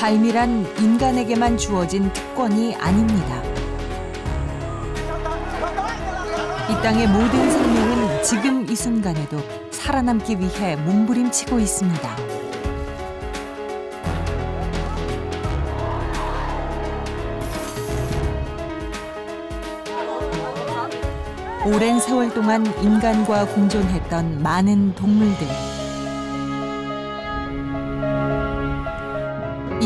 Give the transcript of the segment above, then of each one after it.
삶이란 인간에게만 주어진 특권이 아닙니다. 이 땅의 모든 생명은 지금 이 순간에도 살아남기 위해 몸부림치고 있습니다. 오랜 세월 동안 인간과 공존했던 많은 동물들.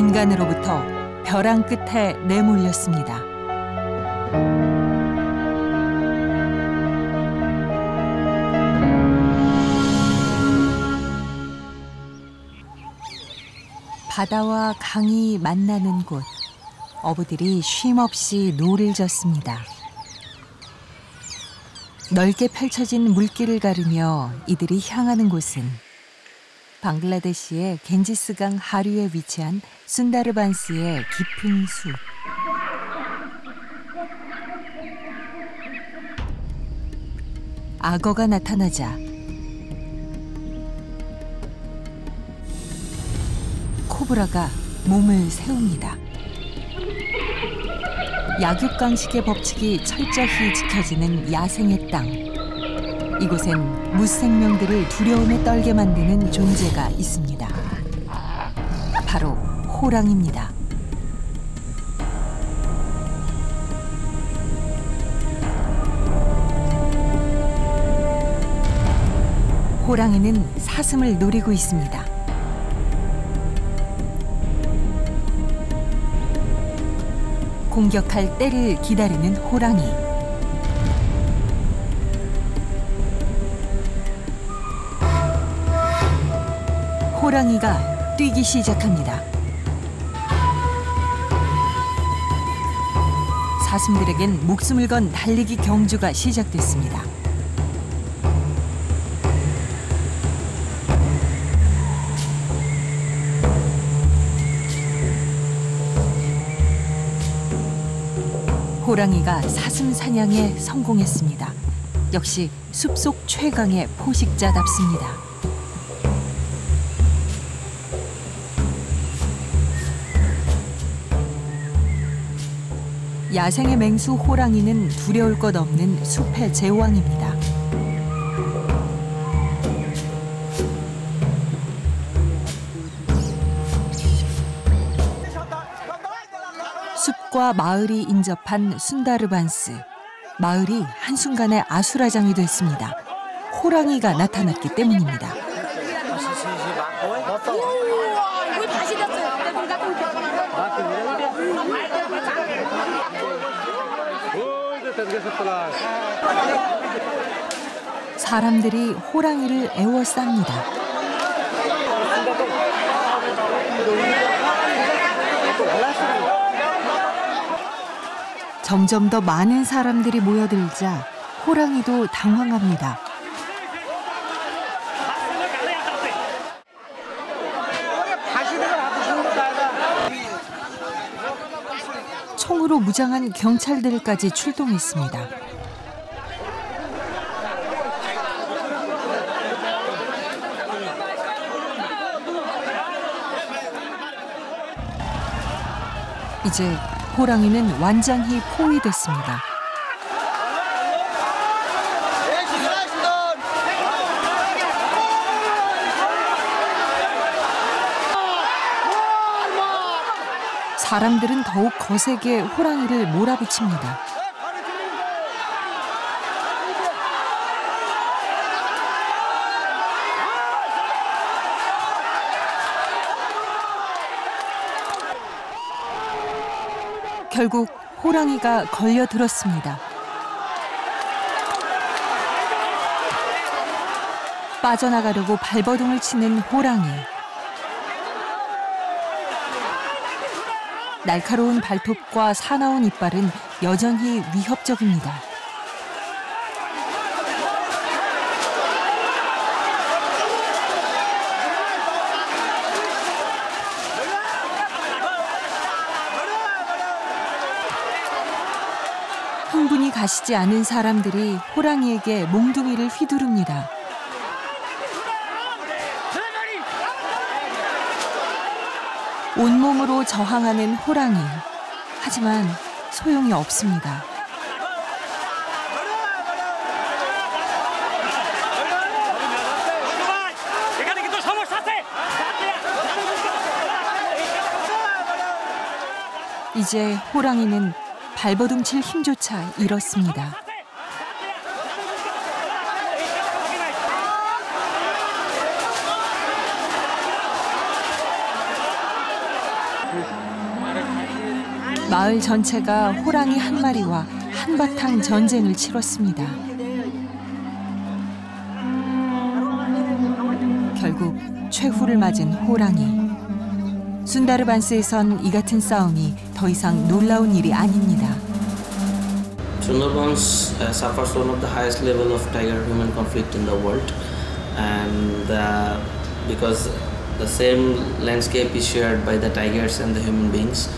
인간으로부터 벼랑 끝에 내몰렸습니다. 바다와 강이 만나는 곳, 어부들이 쉼없이 노를 젓습니다. 넓게 펼쳐진 물길을 가르며 이들이 향하는 곳은 방글라데시의 겐지스강 하류에 위치한 순다르반스의 깊은 숲. 악어가 나타나자 코브라가 몸을 세웁니다. 약육강식의 법칙이 철저히 지켜지는 야생의 땅. 이곳엔 무생명들을 두려움에 떨게 만드는 존재가 있습니다. 바로 호랑이입니다. 호랑이는 사슴을 노리고 있습니다. 공격할 때를 기다리는 호랑이. 호랑이가 뛰기 시작합니다. 사슴들에겐 목숨을 건 달리기 경주가 시작됐습니다. 호랑이가 사슴 사냥에 성공했습니다. 역시 숲속 최강의 포식자답습니다. 야생의 맹수 호랑이는 두려울 것 없는 숲의 제왕입니다. 숲과 마을이 인접한 순다르반스. 마을이 한순간에 아수라장이 됐습니다. 호랑이가 나타났기 때문입니다. 사람들이 호랑이를 애워쌉니다. 점점 더 많은 사람들이 모여들자 호랑이도 당황합니다. 총으로 무장한 경찰들까지 출동했습니다. 이제 호랑이는 완전히 포위됐습니다. 사람들은 더욱 거세게 호랑이를 몰아붙입니다. 결국 호랑이가 걸려들었습니다. 빠져나가려고 발버둥을 치는 호랑이. 날카로운 발톱과 사나운 이빨은 여전히 위협적입니다. 흥분이 가시지 않은 사람들이 호랑이에게 몽둥이를 휘두릅니다. 온몸으로 저항하는 호랑이. 하지만 소용이 없습니다. 이제 호랑이는 발버둥칠 힘조차 잃었습니다. 마을 전체가 호랑이 한 마리와 한바탕 전쟁을 치렀습니다. 결국 최후를 맞은 호랑이. 순다르반스에선 이 같은 싸움이 더 이상 놀라운 일이 아닙니다. Sundarbans suffers one of the highest level of tiger-human conflict in the world, and because the same landscape is shared by the tigers and the human beings,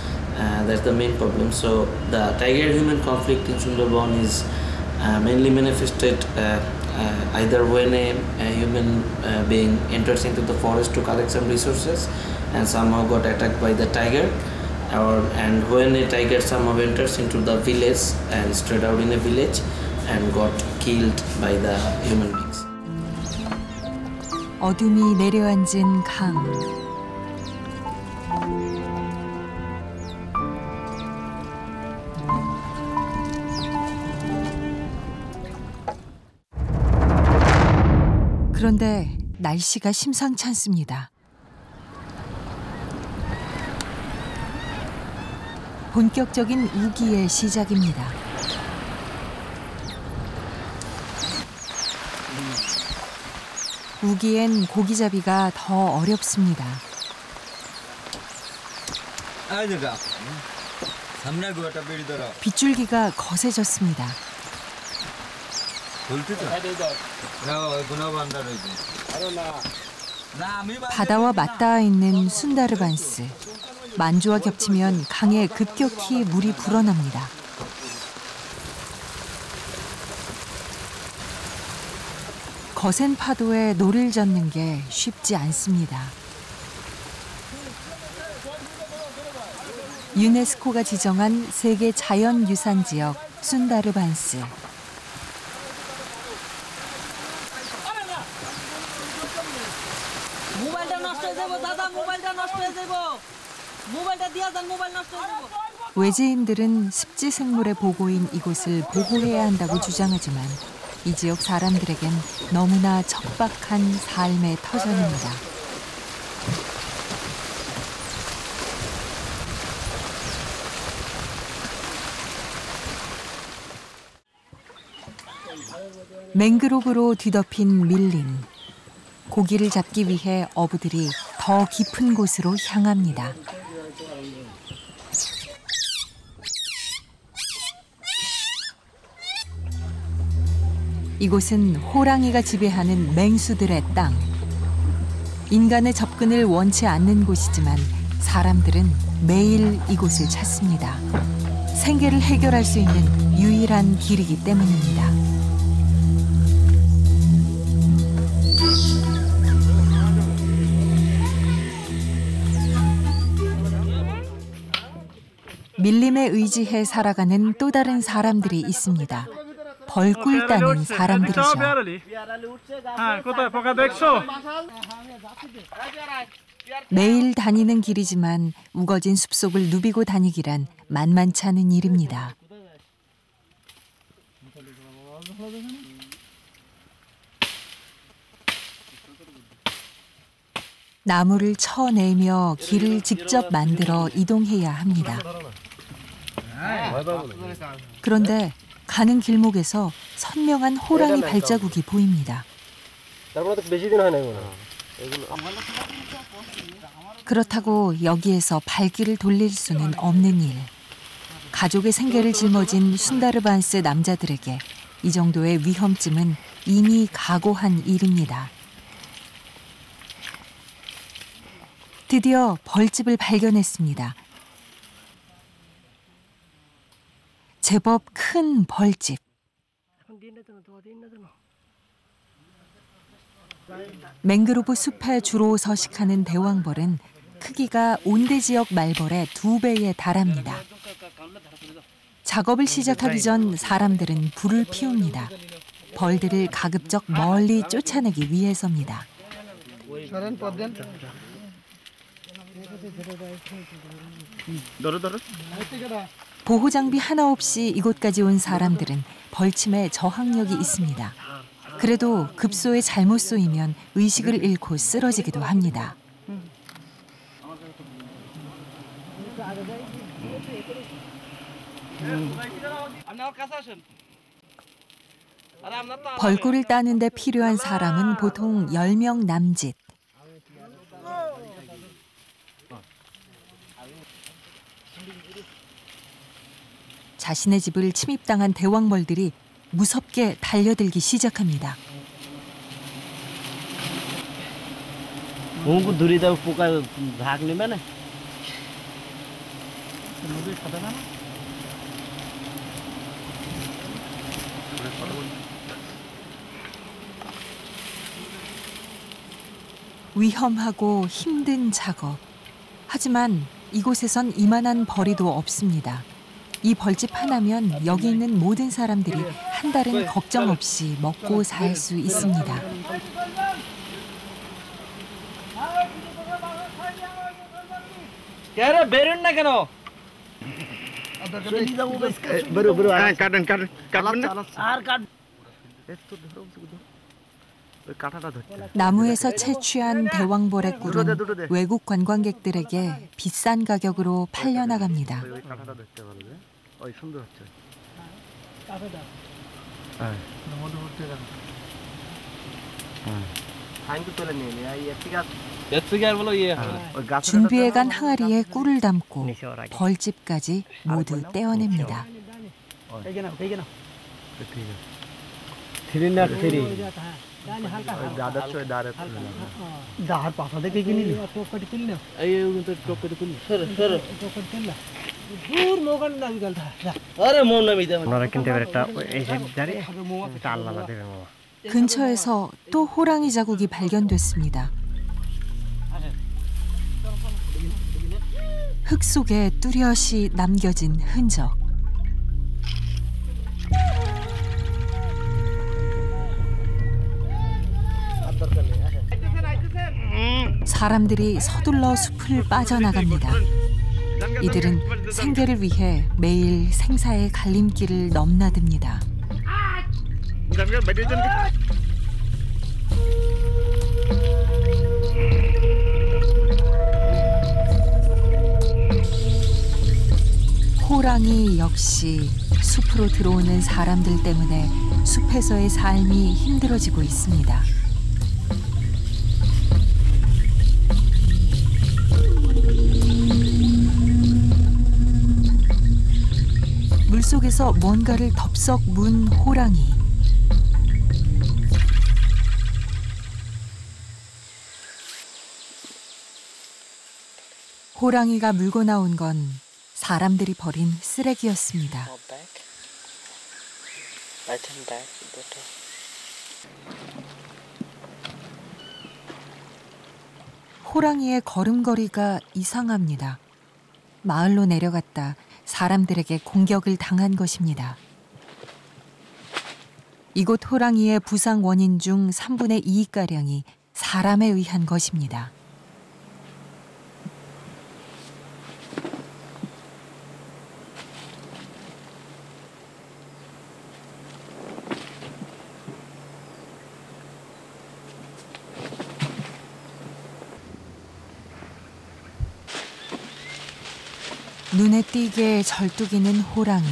that's the main problem. So the tiger-human conflict in Sundarban is mainly manifested either when a human being enters into the forest to collect some resources and somehow got attacked by the tiger, and when a tiger somehow enters into the village and strayed out in a village and got killed by the human beings. 어둠이 내려앉은 강. 그런데 날씨가 심상치 않습니다. 본격적인 우기의 시작입니다. 우기엔 고기잡이가 더 어렵습니다. 빗줄기가 거세졌습니다. 바다와 맞닿아 있는 순다르반스. 만조와 겹치면 강에 급격히 물이 불어납니다. 거센 파도에 노를 젓는 게 쉽지 않습니다. 유네스코가 지정한 세계 자연유산지역 순다르반스. 외지인들은 습지 생물의 보고인 이곳을 보호해야 한다고 주장하지만 이 지역 사람들에겐 너무나 척박한 삶의 터전입니다. 맹그로브로 뒤덮인 밀림. 고기를 잡기 위해 어부들이 더 깊은 곳으로 향합니다. 이곳은 호랑이가 지배하는 맹수들의 땅. 인간의 접근을 원치 않는 곳이지만 사람들은 매일 이곳을 찾습니다. 생계를 해결할 수 있는 유일한 길이기 때문입니다. 밀림에 의지해 살아가는 또 다른 사람들이 있습니다. 벌꿀 따는 사람들이죠. 매일 다니는 길이지만 우거진 숲속을 누비고 다니기란 만만치 않은 일입니다. 나무를 쳐내며 길을 직접 만들어 이동해야 합니다. 그런데 가는 길목에서 선명한 호랑이 발자국이 보입니다. 그렇다고 여기에서 발길을 돌릴 수는 없는 일. 가족의 생계를 짊어진 순다르반스 남자들에게 이 정도의 위험쯤은 이미 각오한 일입니다. 드디어 벌집을 발견했습니다. 제법 큰 벌집. 맹그로브 숲에 주로 서식하는 대왕벌은 크기가 온대 지역 말벌의 2배에 달합니다. 작업을 시작하기 전 사람들은 불을 피웁니다. 벌들을 가급적 멀리 쫓아내기 위해서입니다. 보호 장비 하나 없이 이곳까지 온 사람들은 벌침에 저항력이 있습니다. 그래도 급소에 잘못 쏘이면 의식을 잃고 쓰러지기도 합니다. 벌꿀을 따는 데 필요한 사람은 보통 10명 남짓. 자신의 집을 침입당한 대왕벌들이 무섭게 달려들기 시작합니다. 위험하고 힘든 작업. 하지만 이곳에선 이만한 벌이도 없습니다. 이 벌집 하나면 여기 있는 모든 사람들이 한 달은 걱정 없이 먹고 살 수 있습니다. 나무에서 채취한 대왕벌의 꿀은 외국 관광객들에게 비싼 가격으로 팔려나갑니다. 준비해간 항아리에 꿀을 담고 벌집까지 모두 떼어냅니다. 근처에서 또 호랑이 자국이 발견됐습니다. 흙 속에 뚜렷이 남겨진 흔적. 사람들이 서둘러 숲을 빠져나갑니다. 이들은 생계를 위해 매일 생사의 갈림길을 넘나듭니다. 호랑이 역시 숲으로 들어오는 사람들 때문에 숲에서의 삶이 힘들어지고 있습니다. 물속에서 뭔가를 덥석 문 호랑이. 호랑이가 물고 나온 건 사람들이 버린 쓰레기였습니다. 호랑이의 걸음걸이가 이상합니다. 마을로 내려갔다 사람들에게 공격을 당한 것입니다. 이곳 호랑이의 부상 원인 중 3분의 2가량이 사람에 의한 것입니다. 눈에 띄게 절뚝이는 호랑이.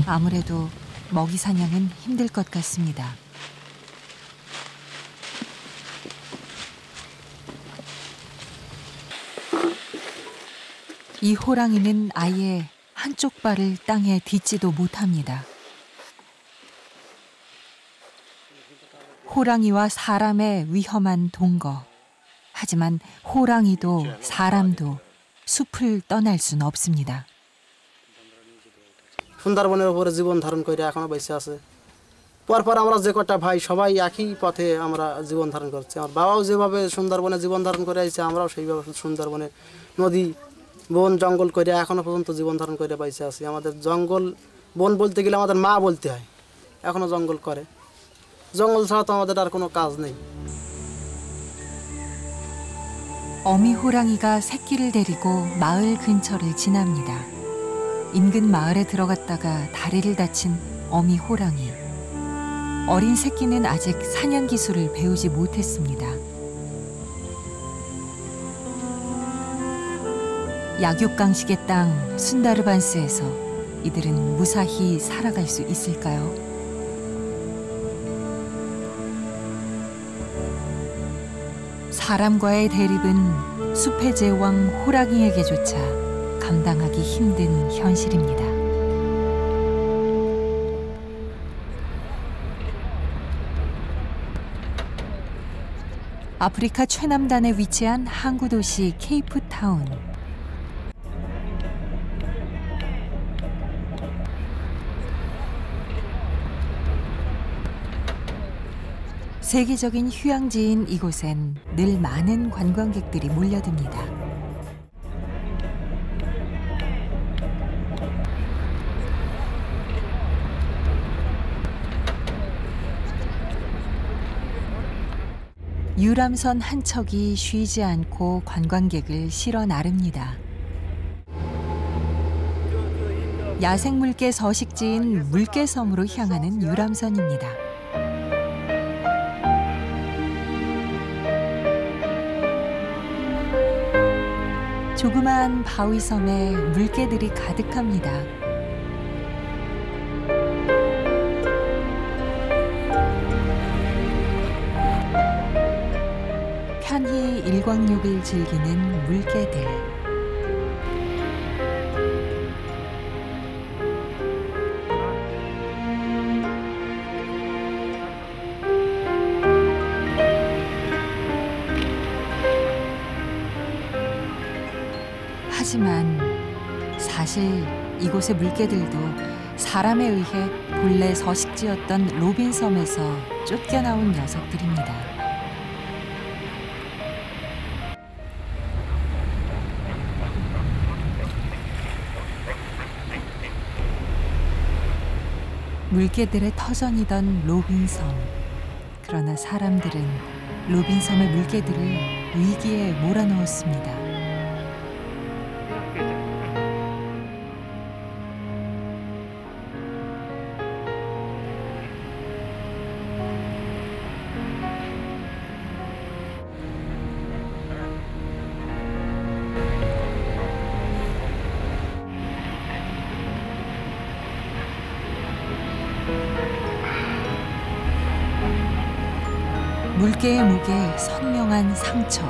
아무래도 먹이 사냥은 힘들 것 같습니다. 이 호랑이는 아예 한쪽 발을 땅에 딛지도 못합니다. 호랑이와 사람의 위험한 동거. 하지만 호랑이도 사람도 숲을 떠날 순 없습니다. সুন্দরবনের উপরে জীবন ধারণ করে এখনো বেঁচে আছে পরপর আমরা যে কটা ভাই সবাই একই পথে আমরা জীবন ধারণ করছি। আমার বাবাও যেভাবে সুন্দরবনে জীবন ধারণ করে আসছে, আমরাও সেইভাবে সুন্দরবনে নদী বন জঙ্গল করে এখনও পর্যন্ত জীবন ধারণ করে পাইছে আছি। আমাদের জঙ্গল বন বলতে গেলে আমাদের মা বলতে হয়, এখনও জঙ্গল করে। জঙ্গল ছাড়া তো আমাদের আর কোনো কাজ নেই। 어미 호랑이가 새끼를 데리고 마을 근처를 지납니다. 인근 마을에 들어갔다가 다리를 다친 어미 호랑이. 어린 새끼는 아직 사냥 기술을 배우지 못했습니다. 약육강식의 땅 순다르반스에서 이들은 무사히 살아갈 수 있을까요? 사람과의 대립은 숲의 제왕 호랑이에게조차 감당하기 힘든 현실입니다. 아프리카 최남단에 위치한 항구 도시 케이프타운. 세계적인 휴양지인 이곳엔 늘 많은 관광객들이 몰려듭니다. 유람선 한 척이 쉬지 않고 관광객을 실어 나릅니다. 야생물개 서식지인 물개섬으로 향하는 유람선입니다. 조그마한 바위섬에 물개들이 가득합니다. 편히 일광욕을 즐기는 물개들. 하지만 사실 이곳의 물개들도 사람에 의해 본래 서식지였던 로빈섬에서 쫓겨나온 녀석들입니다. 물개들의 터전이던 로빈섬. 그러나 사람들은 로빈섬의 물개들을 위기에 몰아넣었습니다. 물개의 목에 선명한 상처.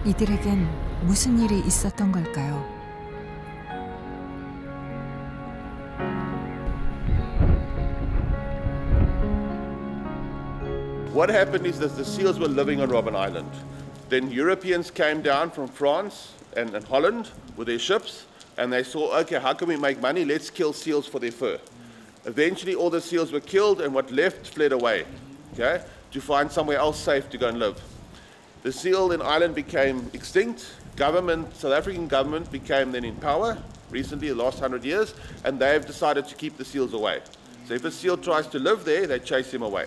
이들에겐 무슨 일이 있었던 걸까요? What happened is that the seals were living on Robben Island. Then Europeans came down from France and Holland with their ships, and they saw, okay, how can we make money? Let's kill seals for their fur. Eventually all the seals were killed, and what left fled away, okay, to find somewhere else safe to go and live. The seal in Ireland became extinct. South African government became then in power recently, the last 100 years, and they've decided to keep the seals away. So if a seal tries to live there, they chase him away.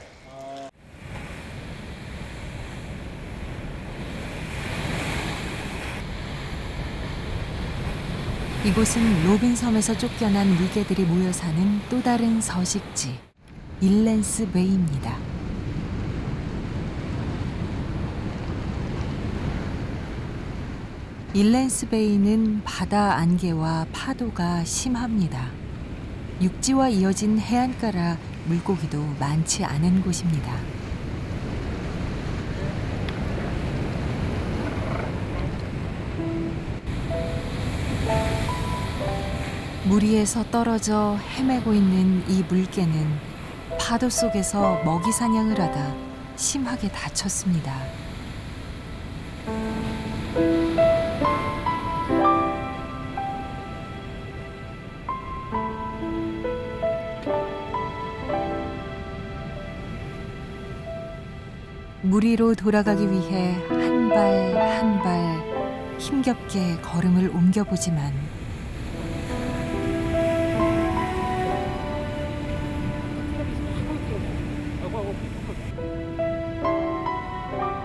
이곳은 로빈섬에서 쫓겨난 물개들이 모여 사는 또 다른 서식지, 일랜스 베이입니다. 일랜스 베이는 바다 안개와 파도가 심합니다. 육지와 이어진 해안가라 물고기도 많지 않은 곳입니다. 물 위에서 떨어져 헤매고 있는 이 물개는 파도 속에서 먹이 사냥을 하다 심하게 다쳤습니다. 물 위로 돌아가기 위해 한 발 한 발 힘겹게 걸음을 옮겨보지만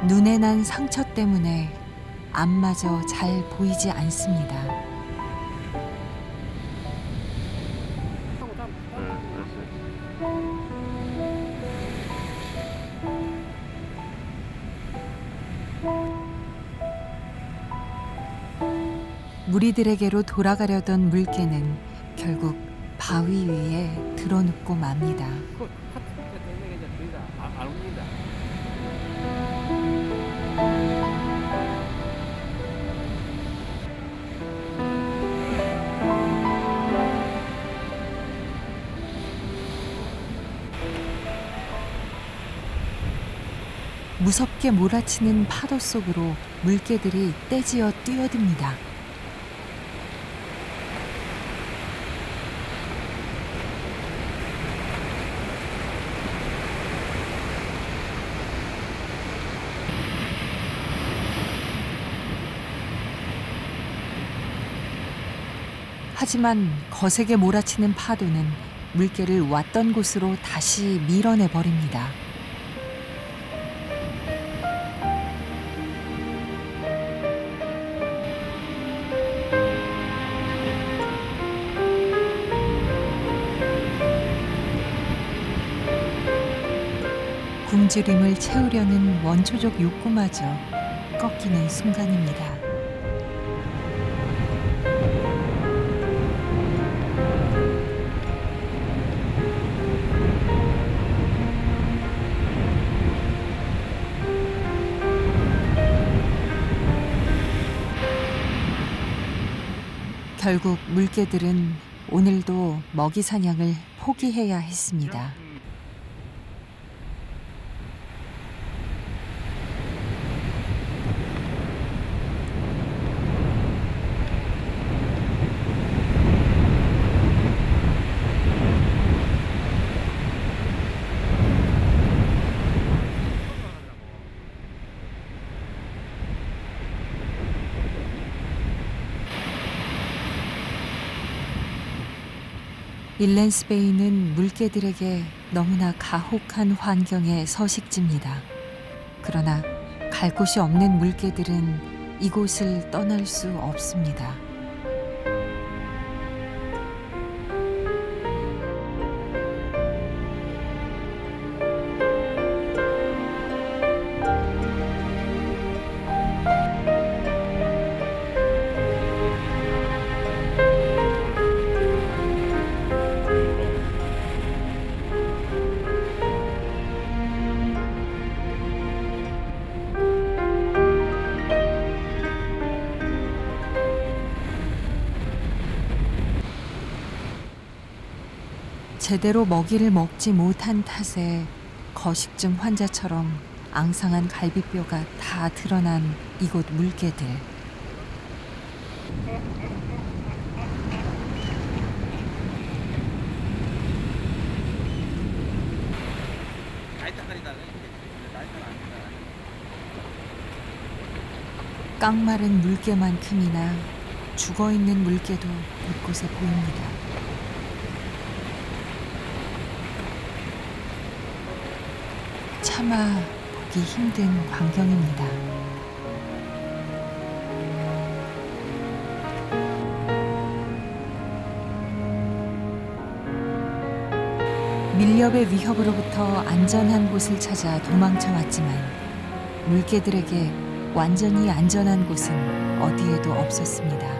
눈에 난 상처 때문에 앞마저 잘 보이지 않습니다. 무리들에게로 돌아가려던 물개는 결국 바위 위에 드러눕고 맙니다. 무섭게 몰아치는 파도 속으로 물개들이 떼지어 뛰어듭니다. 하지만 거세게 몰아치는 파도는 물개를 왔던 곳으로 다시 밀어내 버립니다. 굶주림을 채우려는 원초적 욕구마저 꺾이는 순간입니다. 결국 물개들은 오늘도 먹이 사냥을 포기해야 했습니다. 일랜스베이는 물개들에게 너무나 가혹한 환경의 서식지입니다. 그러나 갈 곳이 없는 물개들은 이곳을 떠날 수 없습니다. 제대로 먹이를 먹지 못한 탓에 거식증 환자처럼 앙상한 갈비뼈가 다 드러난 이곳 물개들. 깡마른 물개만큼이나 죽어있는 물개도 곳곳에 보입니다. 차마 보기 힘든 광경입니다. 밀렵의 위협으로부터 안전한 곳을 찾아 도망쳐 왔지만 물개들에게 완전히 안전한 곳은 어디에도 없었습니다.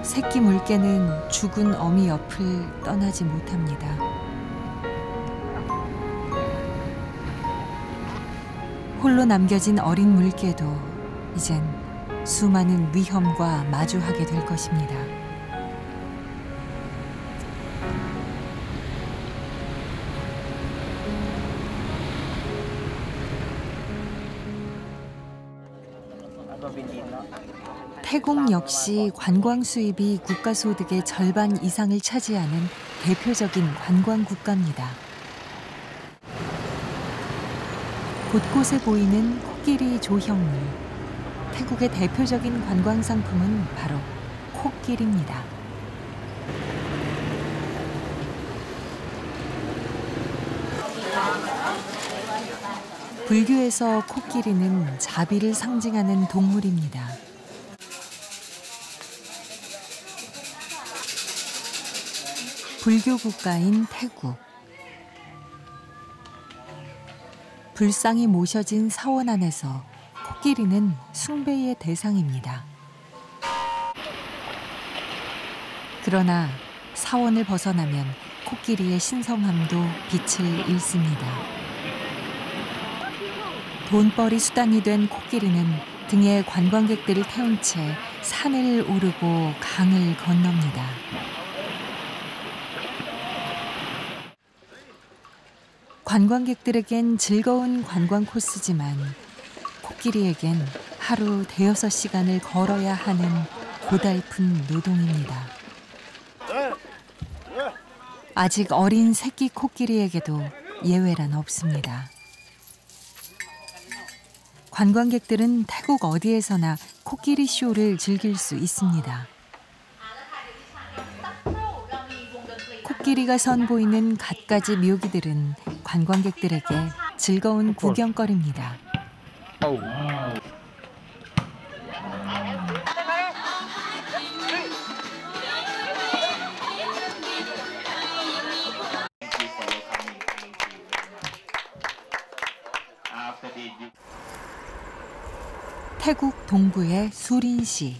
새끼 물개는 죽은 어미 옆을 떠나지 못합니다. 홀로 남겨진 어린 물개도 이젠 수많은 위험과 마주하게 될 것입니다. 태국 역시 관광 수입이 국가 소득의 절반 이상을 차지하는 대표적인 관광 국가입니다. 곳곳에 보이는 코끼리 조형물. 태국의 대표적인 관광 상품은 바로 코끼리입니다. 불교에서 코끼리는 자비를 상징하는 동물입니다. 불교 국가인 태국. 불상이 모셔진 사원 안에서 코끼리는 숭배의 대상입니다. 그러나 사원을 벗어나면 코끼리의 신성함도 빛을 잃습니다. 돈벌이 수단이 된 코끼리는 등에 관광객들을 태운 채 산을 오르고 강을 건넙니다. 관광객들에겐 즐거운 관광 코스지만 코끼리에겐 하루 5-6시간을 걸어야 하는 고달픈 노동입니다. 아직 어린 새끼 코끼리에게도 예외란 없습니다. 관광객들은 태국 어디에서나 코끼리 쇼를 즐길 수 있습니다. 코끼리가 선보이는 갖가지 묘기들은 관광객들에게 즐거운 구경거리입니다. 태국 동부의 수린시.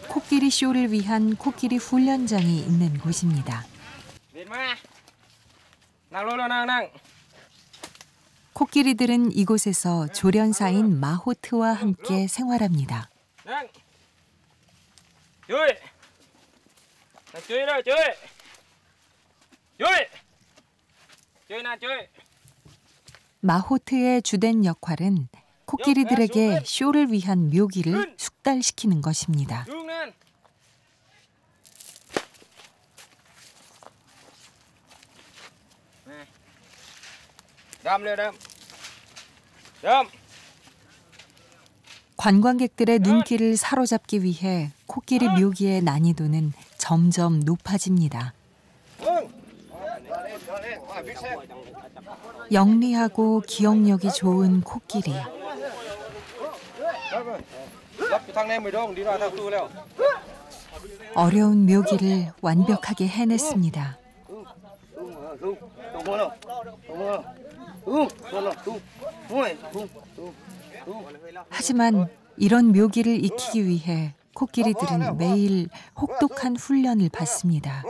코끼리 쇼를 위한 코끼리 훈련장이 있는 곳입니다. 코끼리들은 이곳에서 조련사인 마호트와 함께 생활합니다. 마호트의 주된 역할은 코끼리들에게 쇼를 위한 묘기를 숙달시키는 것입니다. 관광객들의 눈길을 사로잡기 위해 코끼리 묘기의 난이도는 점점 높아집니다. 영리하고 기억력이 좋은 코끼리. 어려운 묘기를 완벽하게 해냈습니다. 하지만 이런 묘기를 익히기 위해 코끼리들은 매일 혹독한 훈련을 받습니다.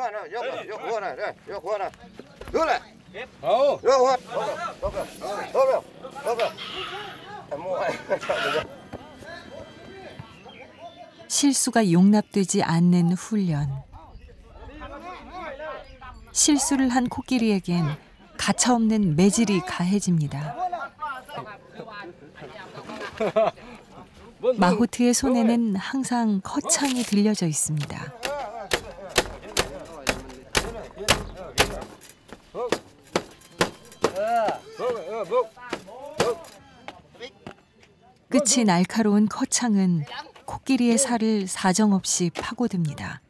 실수가 용납되지 않는 훈련. 실수를 한 코끼리에겐 가차없는 매질이 가해집니다. 마호트의 손에는 항상 거창이 들려져 있습니다. 끝이 날카로운 거창은 코끼리의 살을 사정없이 파고듭니다.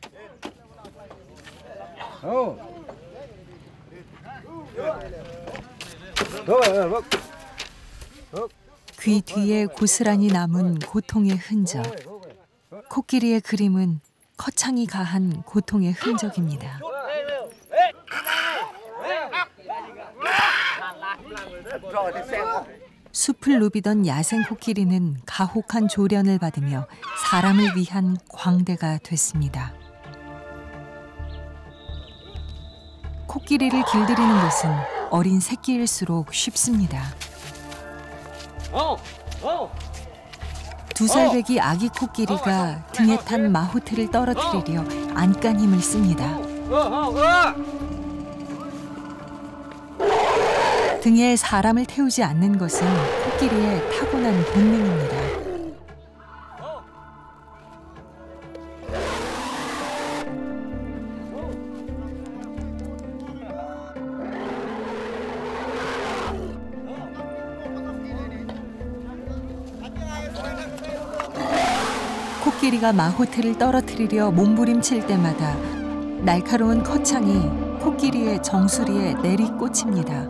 귀 뒤에 고스란히 남은 고통의 흔적. 코끼리의 그림은 거창이 가한 고통의 흔적입니다. 숲을 누비던 야생 코끼리는 가혹한 조련을 받으며 사람을 위한 광대가 됐습니다. 코끼리를 길들이는 것은 어린 새끼일수록 쉽습니다. 2살배기 아기 코끼리가 등에 탄 마호트를 떨어뜨리려 안간 힘을 씁니다. 등에 사람을 태우지 않는 것은 코끼리의 타고난 본능입니다. 코끼리가 마호트를 떨어뜨리려 몸부림칠 때마다 날카로운 커창이 코끼리의 정수리에 내리꽂힙니다.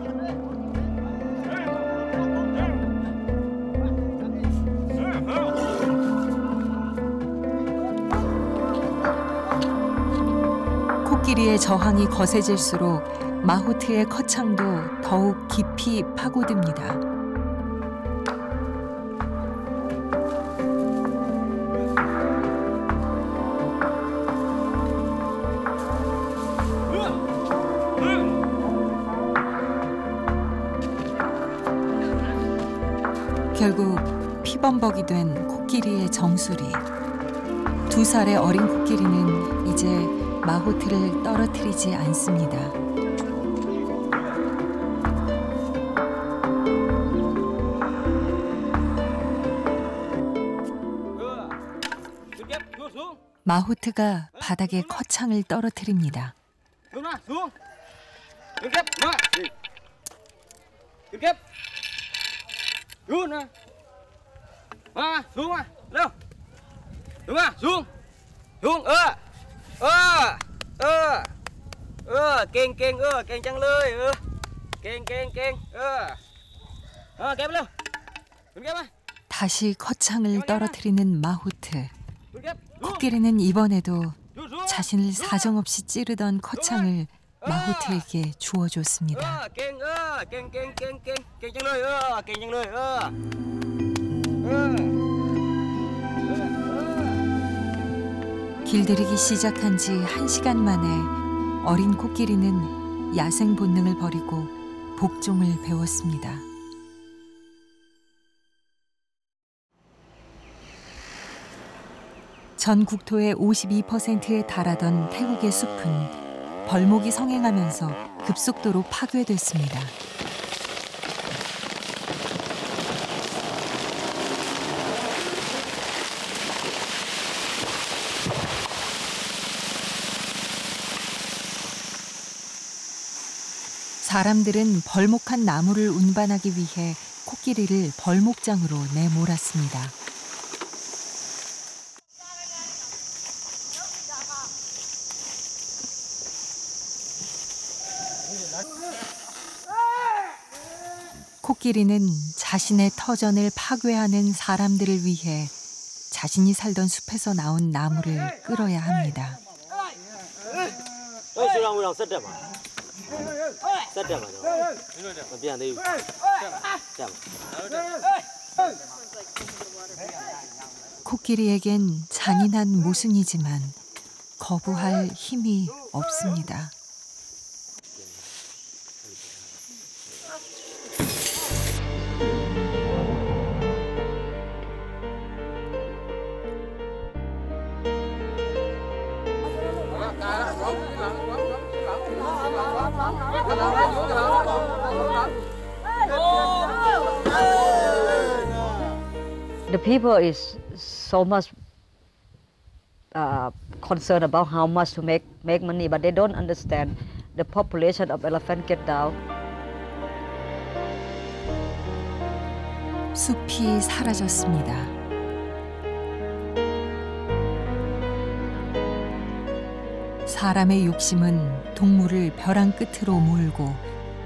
코끼리의 저항이 거세질수록 마호트의 커창도 더욱 깊이 파고듭니다. 결국 피범벅이 된 코끼리의 정수리. 2살의 어린 코끼리는 이제 마호트를 떨어뜨리지 않습니다. 마호트가 바닥에 커창을 떨어뜨립니다. Keng chăng lơi keng kẹp luôn 다시 커창을 떨어뜨리는 마호트. 코끼리는 이번에도 자신을 사정없이 찌르던 커창을 마호트에게 주워줬습니다. Keng chăng lơi keng chăng lơi 길들이기 시작한 지 1시간 만에 어린 코끼리는 야생 본능을 버리고 복종을 배웠습니다. 전 국토의 52%에 달하던 태국의 숲은 벌목이 성행하면서 급속도로 파괴됐습니다. 사람들은 벌목한 나무를 운반하기 위해 코끼리를 벌목장으로 내몰았습니다. 코끼리는 자신의 터전을 파괴하는 사람들을 위해 자신이 살던 숲에서 나온 나무를 끌어야 합니다. 코끼리에겐 잔인한 모순이지만 거부할 힘이 없습니다. The people is so much concerned about how much to make money, but they don't understand the population of elephant get down. 숲이 사라졌습니다. 사람의 욕심은 동물을 벼랑 끝으로 몰고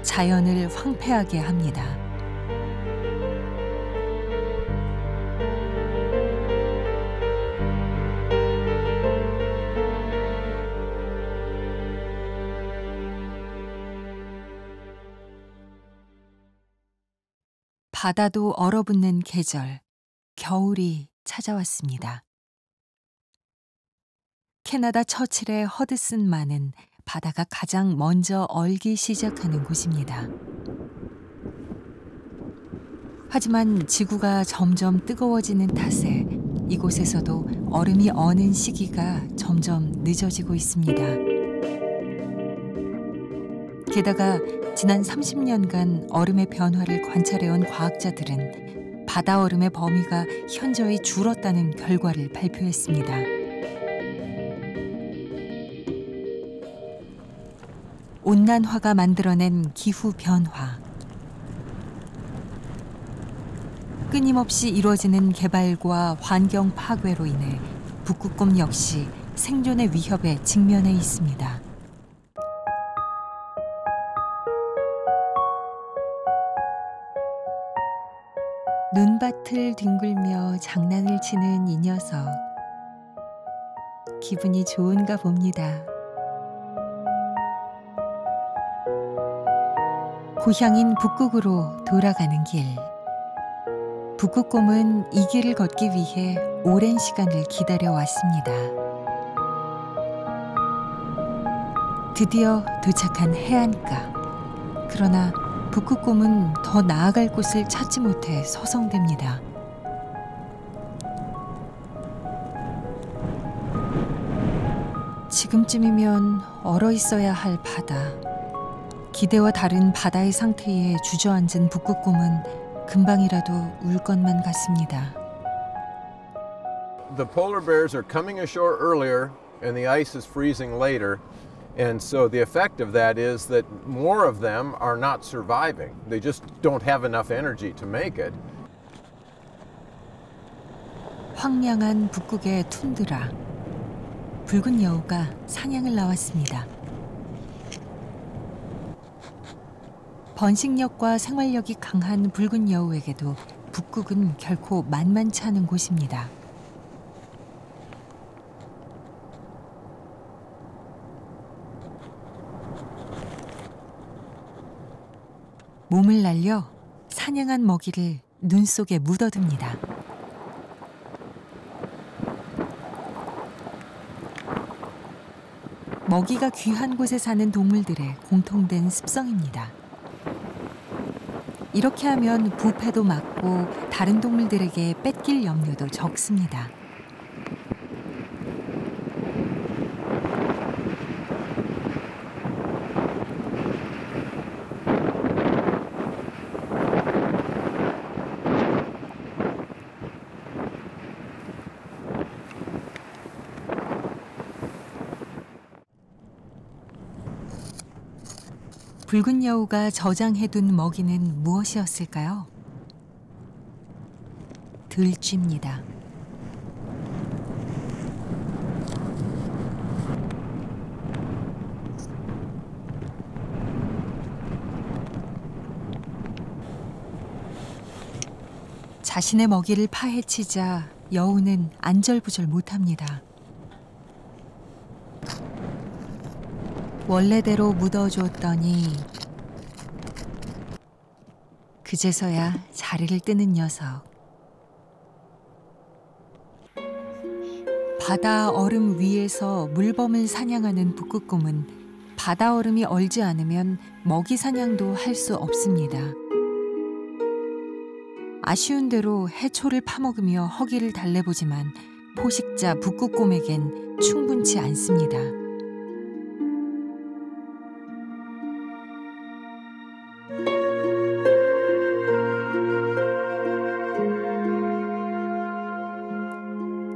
자연을 황폐하게 합니다. 바다도 얼어붙는 계절, 겨울이 찾아왔습니다. 캐나다 처칠의 허드슨만은 바다가 가장 먼저 얼기 시작하는 곳입니다. 하지만 지구가 점점 뜨거워지는 탓에 이곳에서도 얼음이 어는 시기가 점점 늦어지고 있습니다. 게다가 지난 30년간 얼음의 변화를 관찰해온 과학자들은 바다 얼음의 범위가 현저히 줄었다는 결과를 발표했습니다. 온난화가 만들어낸 기후 변화. 끊임없이 이루어지는 개발과 환경 파괴로 인해 북극곰 역시 생존의 위협에 직면해 있습니다. 눈밭을 뒹굴며 장난을 치는 이 녀석. 기분이 좋은가 봅니다. 고향인 북극으로 돌아가는 길. 북극곰은 이 길을 걷기 위해 오랜 시간을 기다려왔습니다. 드디어 도착한 해안가. 그러나 북극곰은 더 나아갈 곳을 찾지 못해 서성댑니다. 지금쯤이면 얼어 있어야 할 바다. 기대와 다른 바다의 상태에 주저앉은 북극곰은 금방이라도 울 것만 같습니다. The polar bears are coming ashore earlier and the ice is freezing later. And so the effect of that is that more of them are not surviving. They just don't have enough energy to make it. 황량한 북극의 툰드라. 붉은 여우가 사냥을 나왔습니다. 번식력과 생활력이 강한 붉은 여우에게도 북극은 결코 만만치 않은 곳입니다. 몸을 날려 사냥한 먹이를 눈 속에 묻어둡니다. 먹이가 귀한 곳에 사는 동물들의 공통된 습성입니다. 이렇게 하면 부패도 막고 다른 동물들에게 뺏길 염려도 적습니다. 붉은 여우가 저장해둔 먹이는 무엇이었을까요? 들쥐입니다. 자신의 먹이를 파헤치자 여우는 안절부절 못합니다. 원래대로 묻어줬더니 그제서야 자리를 뜨는 녀석. 바다 얼음 위에서 물범을 사냥하는 북극곰은 바다 얼음이 얼지 않으면 먹이 사냥도 할 수 없습니다. 아쉬운 대로 해초를 파먹으며 허기를 달래보지만 포식자 북극곰에겐 충분치 않습니다.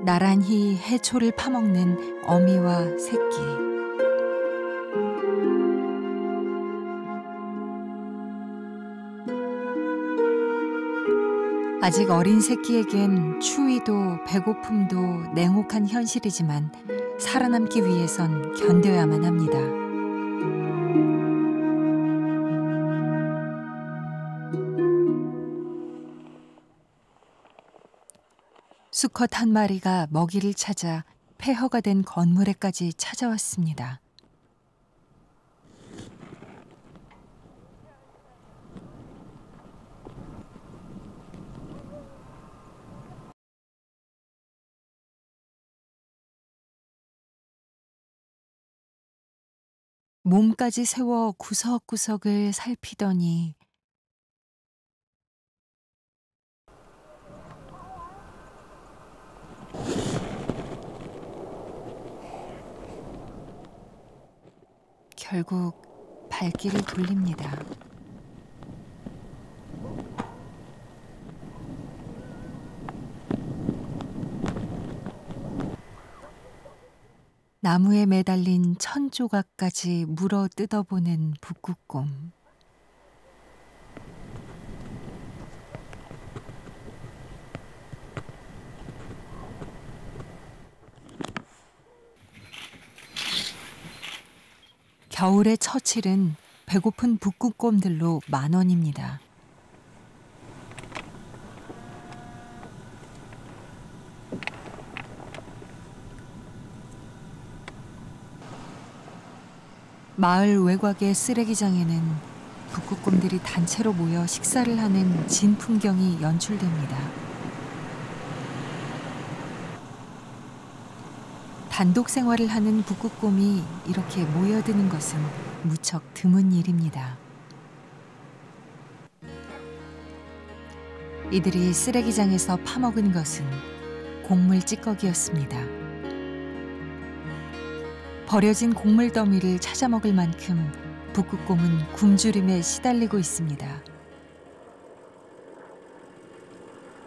나란히 해초를 파먹는 어미와 새끼. 아직 어린 새끼에겐 추위도 배고픔도 냉혹한 현실이지만 살아남기 위해선 견뎌야만 합니다. 수컷 한 마리가 먹이를 찾아 폐허가 된 건물에까지 찾아왔습니다. 몸까지 세워 구석구석을 살피더니 결국 발길을 돌립니다. 나무에 매달린 천 조각까지 물어 뜯어보는 북극곰. 겨울의 처칠은 배고픈 북극곰들로 10,000원입니다. 마을 외곽의 쓰레기장에는 북극곰들이 단체로 모여 식사를 하는 진풍경이 연출됩니다. 단독 생활을 하는 북극곰이 이렇게 모여드는 것은 무척 드문 일입니다. 이들이 쓰레기장에서 파먹은 것은 곡물 찌꺼기였습니다. 버려진 곡물 더미를 찾아 먹을 만큼 북극곰은 굶주림에 시달리고 있습니다.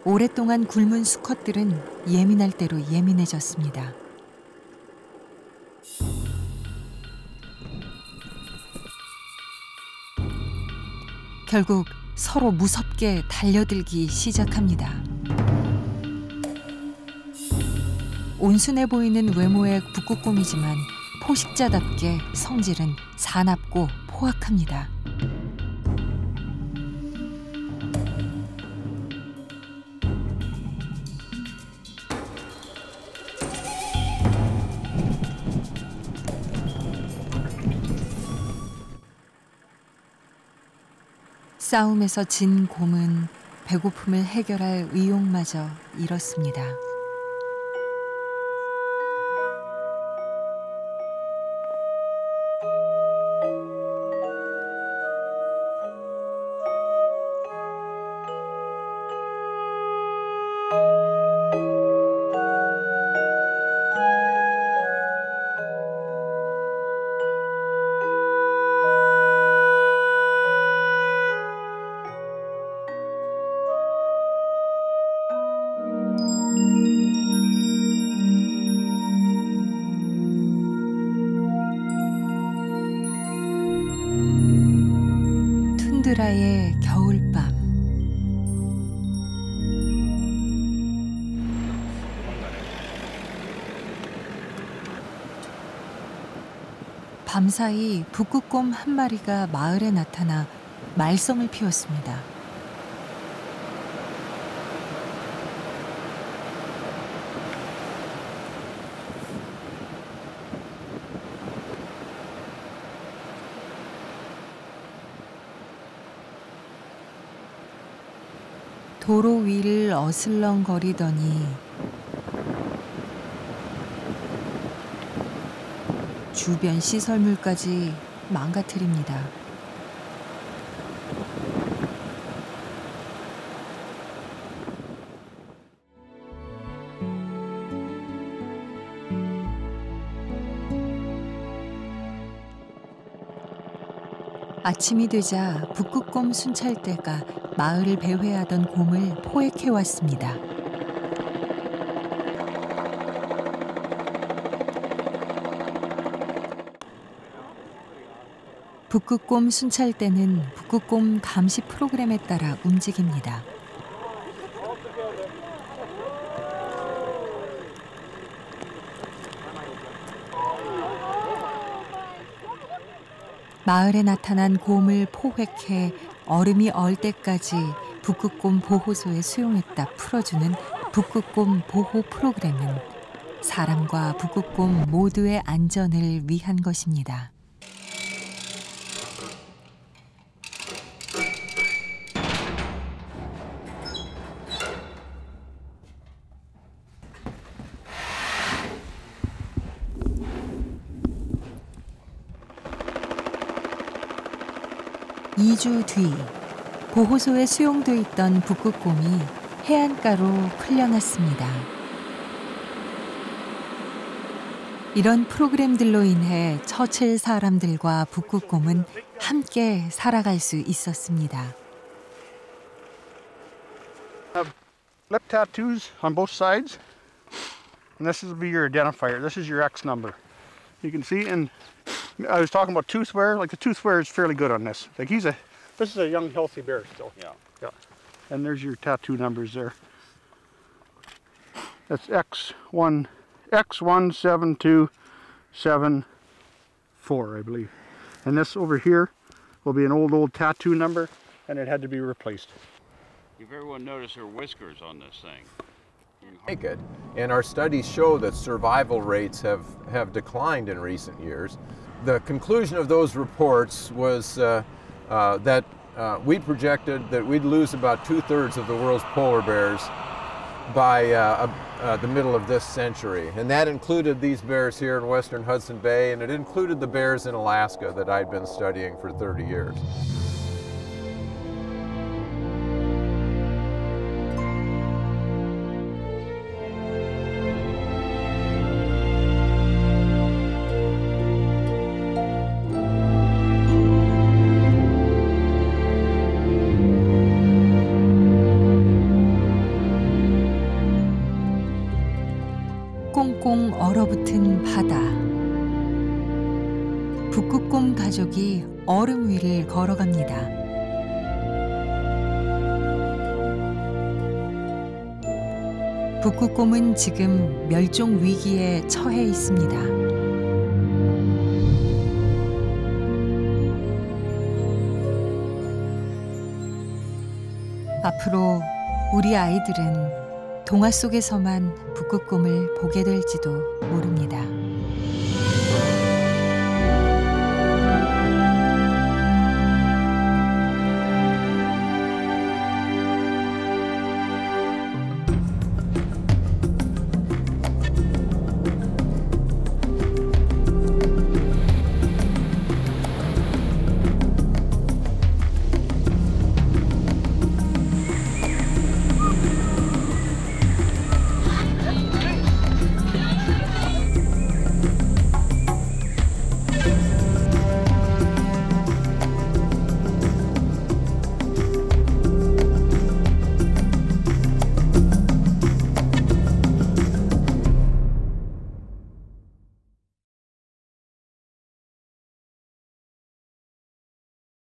오랫동안 굶은 수컷들은 예민할 대로 예민해졌습니다. 결국 서로 무섭게 달려들기 시작합니다. 온순해 보이는 외모의 북극곰이지만 포식자답게 성질은 사납고 포악합니다. 싸움에서 진 곰은 배고픔을 해결할 의욕마저 잃었습니다. 툰드라의 겨울밤. 밤사이 북극곰 한 마리가 마을에 나타나 말썽을 피웠습니다. 도로 위를 어슬렁거리더니 주변 시설물까지 망가뜨립니다. 아침이 되자 북극곰 순찰대가 마을을 배회하던 곰을 포획해왔습니다. 북극곰 순찰대는 북극곰 감시 프로그램에 따라 움직입니다. 마을에 나타난 곰을 포획해 얼음이 얼 때까지 북극곰 보호소에 수용했다 풀어주는 북극곰 보호 프로그램은 사람과 북극곰 모두의 안전을 위한 것입니다. (2주) 뒤 보호소에 수용돼 있던 북극곰이 해안가로 풀려났습니다. 이런 프로그램들로 인해 처칠 사람들과 북극곰은 함께 살아갈 수 있었습니다. Have lip tattoos on both sides, and this will be your identifier. This is your X number. You can see, and I was talking about tooth wear. Like the tooth wear is fairly good on this. Like this is a young, healthy bear still. Yeah. And there's your tattoo numbers there. That's X17274, I believe. And this over here will be an old tattoo number, and it had to be replaced. If everyone noticed her whiskers on this thing. Make it. And our studies show that survival rates have declined in recent years. The conclusion of those reports was that we projected that we'd lose about 2/3 of the world's polar bears by the middle of this century. And that included these bears here in western Hudson Bay, and it included the bears in Alaska that I'd been studying for 30 years. 꽁꽁 얼어붙은 바다. 북극곰 가족이 얼음 위를 걸어갑니다. 북극곰은 지금 멸종 위기에 처해 있습니다. 앞으로 우리 아이들은 동화 속에서만 북극곰을 보게 될지도 모릅니다.